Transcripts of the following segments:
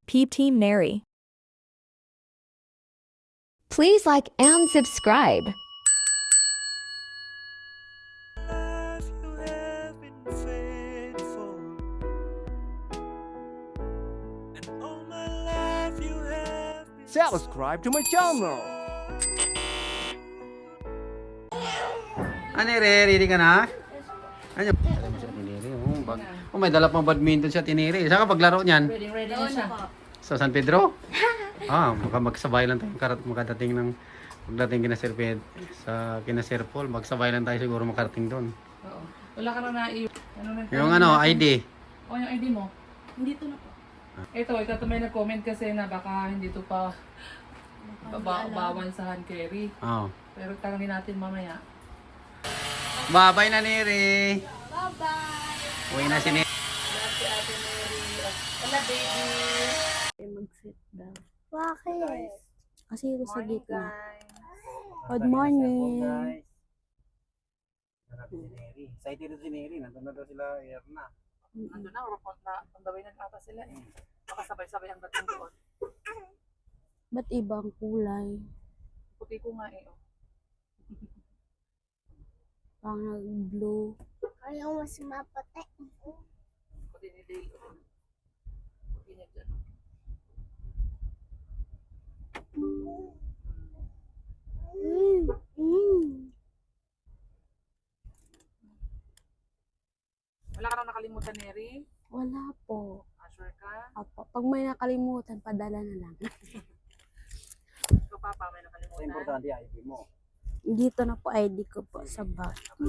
Peep Team Neri. Please like and subscribe. Subscribe to my channel. Tiniri, ready ka na? Ano? Alam mo siya, Tiniri. Oh, may dala pang badminton siya, Tiniri. Saan ka paglaro niyan? Ready na siya. Sa San Pedro? Magsabay lang tayo makadating ng pagdating kina Sir Ped sa kina Sir Paul, magsabay lang tayo siguro makarating doon. Oo. Wala ka na Yung ID. O, yung ID mo. Hindi to na po. Ito may nag-comment kasi na baka hindi to pa bawal sa hand carry. Oo. Pero tanongin natin mamaya. Bye-bye na, Neri. Bye-bye. Uwi na si Neri. Si Ate Mary. Wala, baby. Mag-sit down. Bakit? Kasi ito sa Morning, gitna. guys. Good morning. Excited si Neri. Nandun na daw sila, Erna. Ando na, report na. Pandawin na ata sila eh. Baka sabay-sabay ang dating doon. Ba't ibang kulay? Puti ko nga eh. Oh. Pang nag-blue. Ayaw mas mapatay. Puti ni Dale. Puti niya dyan. Wala ka na nakalimutan, Neri? Wala po. Sure ka? Apo, pag may nakalimutan, padala na lang. Ikaw, Papa, may nakalimutan? Importante ID mo. Dito na po ID ko po sa bag. Tsaka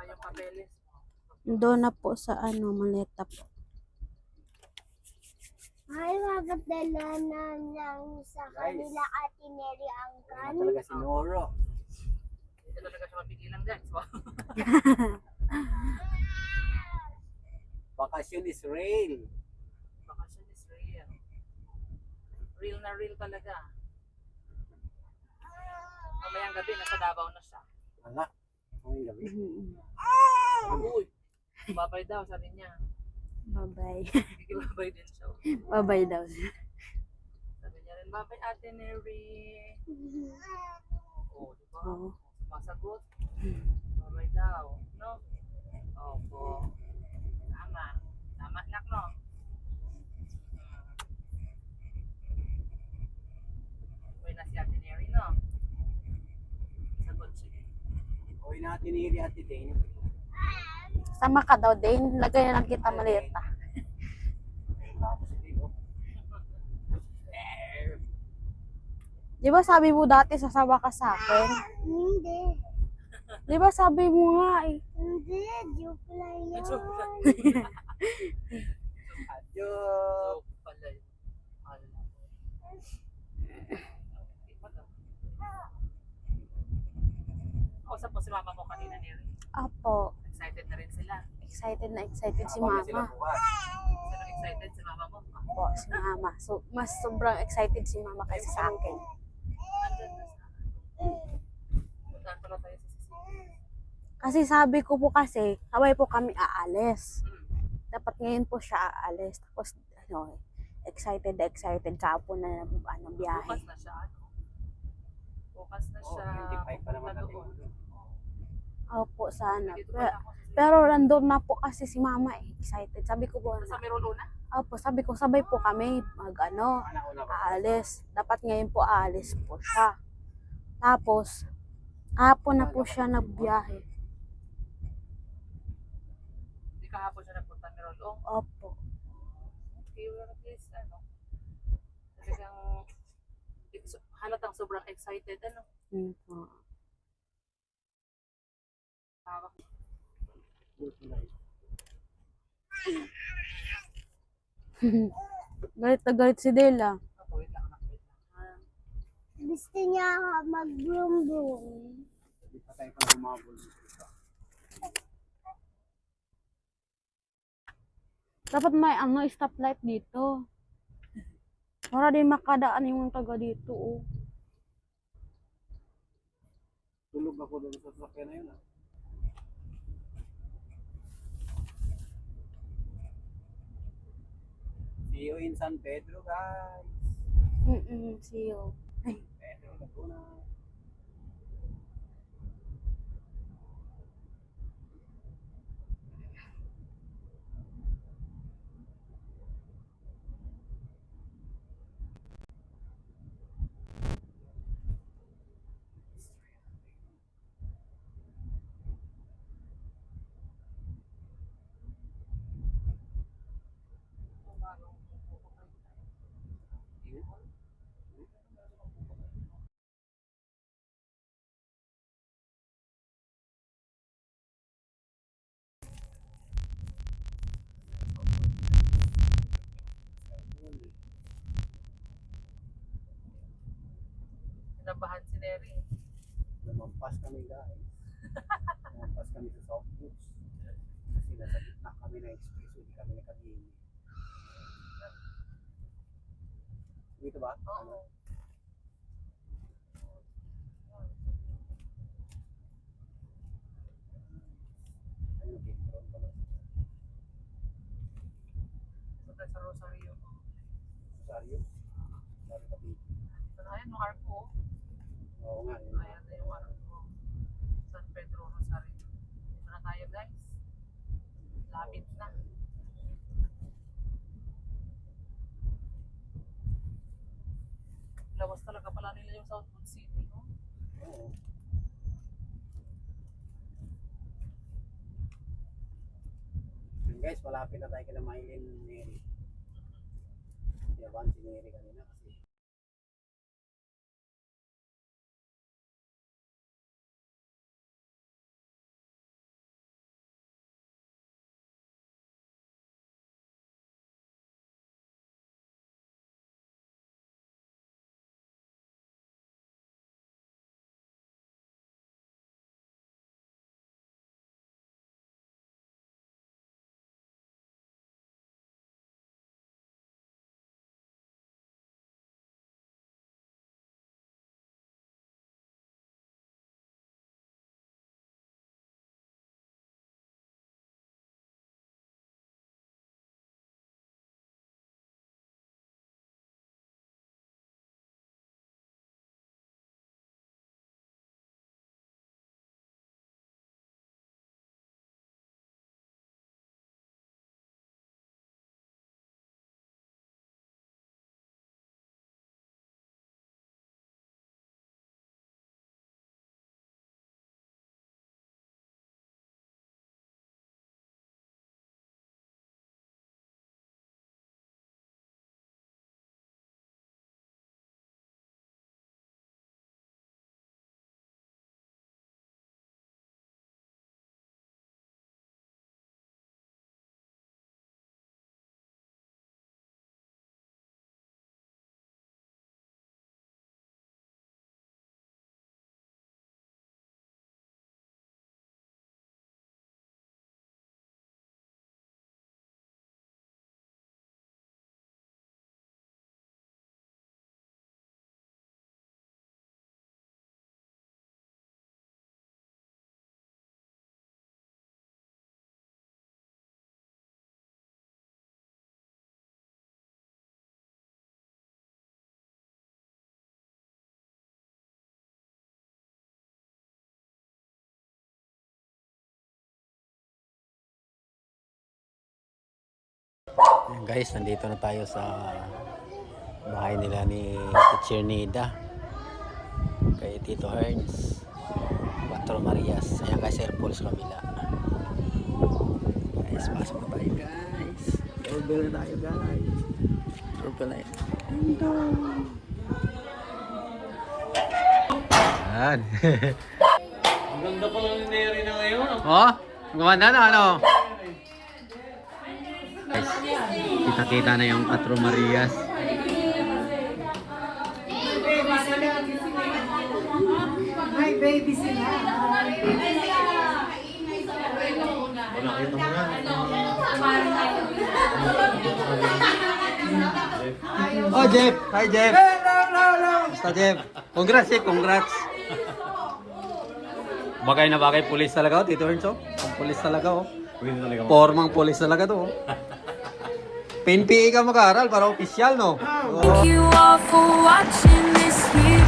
yung papeles. Doon na po sa maleta po. Ay, magadala na lang sa kanila Ate Neri ang kan. Talaga si Noro. Hindi talaga siya mapigilan, guys. Bakasyon is real. Bakasyon is real. Real na real talaga. Mamayang gabi, nasa Davao na siya. Wala. Ang gabi. Uy! Babay daw, sabi niya. Bye-bye. Babay din siya. Bye-bye daw. Sabi niya rin, babay Ate Neri. Oh, di ba? Oo. Sumasagot. Babay daw. No? Opo. Tama. Tama nak, no? Uwi na si Ate Neri, no? Sagot siya. Uwi natin Neri at Dane. Sama ka daw, Dane. Lagay na lang kita maleta. Di ba sabi mo dati sasama ka sa akin? Hindi. Di ba sabi mo nga eh? Hindi. Joke lang yun. Adyo. Joke pala yun. Alam. Kausap mo si mama mo kanina, Neri. Apo. Excited na rin sila. Excited na excited si Sila mama. bukas. Sino excited si mama mo? Apo, si mama. So, mas sobrang excited si mama kaysa sa akin. Nandun na sa puntaan pala tayo sa sisi. Kasi sabi ko po kasi, sabay po kami aalis. Dapat ngayon po siya aalis. Tapos, excited na excited kapon na biyahe. Bukas na siya, ano? Bukas na Oh, siya. 25 pa naman natin. Pupunta doon. Opo, sana. Dito pa lang ako sa sisi. Pero nandun na po kasi si mama eh. Excited. Sabi ko po Sa na, Meron una? opo, sabi ko sabay po kami aalis. Dapat ngayon po aalis po siya. Tapos, hapon na po siya nagbiyahe. Hindi kahapon siya napunta Meron. Opo. Okay, well, at least, ano, talagang halatang sobrang excited, ano. Yun po. Hawak. Galit na galit si Dela. Ako, wait lang, anak, wait lang. Gusto niya mag-boom-boom. Hindi pa tayo pa humabol. Dapat may stoplight dito. Para din makadaan yung taga dito. Oh. Tulog ako doon sa sasakyan na yun. See you in San Pedro, guys. See you. Pedro, Laguna. Kinabahan si Neri. Lumampas kami, guys. Lumampas kami sa South Woods. Kasi nasa gitna kami na express, hindi kami nakabili. Dito ba? Oo. Ano, Petron pala. Punta sa Rosario. Rosario? Rosario Cavite. Ito na yan, yung arko. Oo nga, yun. Ayan na yung arko. San Pedro Rosario. Ito na tayo guys. Lapit na. Lawas talaga pala nila yung Southwood City. No? Oo. Yun, guys, malapit na tayo kina Mylene Neri. Yaban si Neri kanina kasi. Ayan guys, nandito na tayo sa bahay nila ni Teacher Nida kay Tito Herns, Cuatro Marias. Ayan guys, airport sa kabila. Guys, pasok na tayo guys. Doorbell na tayo guys. Doorbell na yun. Ayan. Ang ganda pala ni Neri na ngayon. Oh, gumanda na ano? Guys, kita-kita na yung Cuatro Marias. May baby sila. Nakita mo na. Oh, Jeff! Hi, Jeff! Basta, Jeff. Congrats, Jeff. Congrats. Bagay na bagay. Pulis talaga, oh. Tito Ernst, oh. Ang pulis talaga, oh. Formang pulis talaga to, oh. PNPA ka mag-aaral para opisyal, no? Thank you all for watching this video.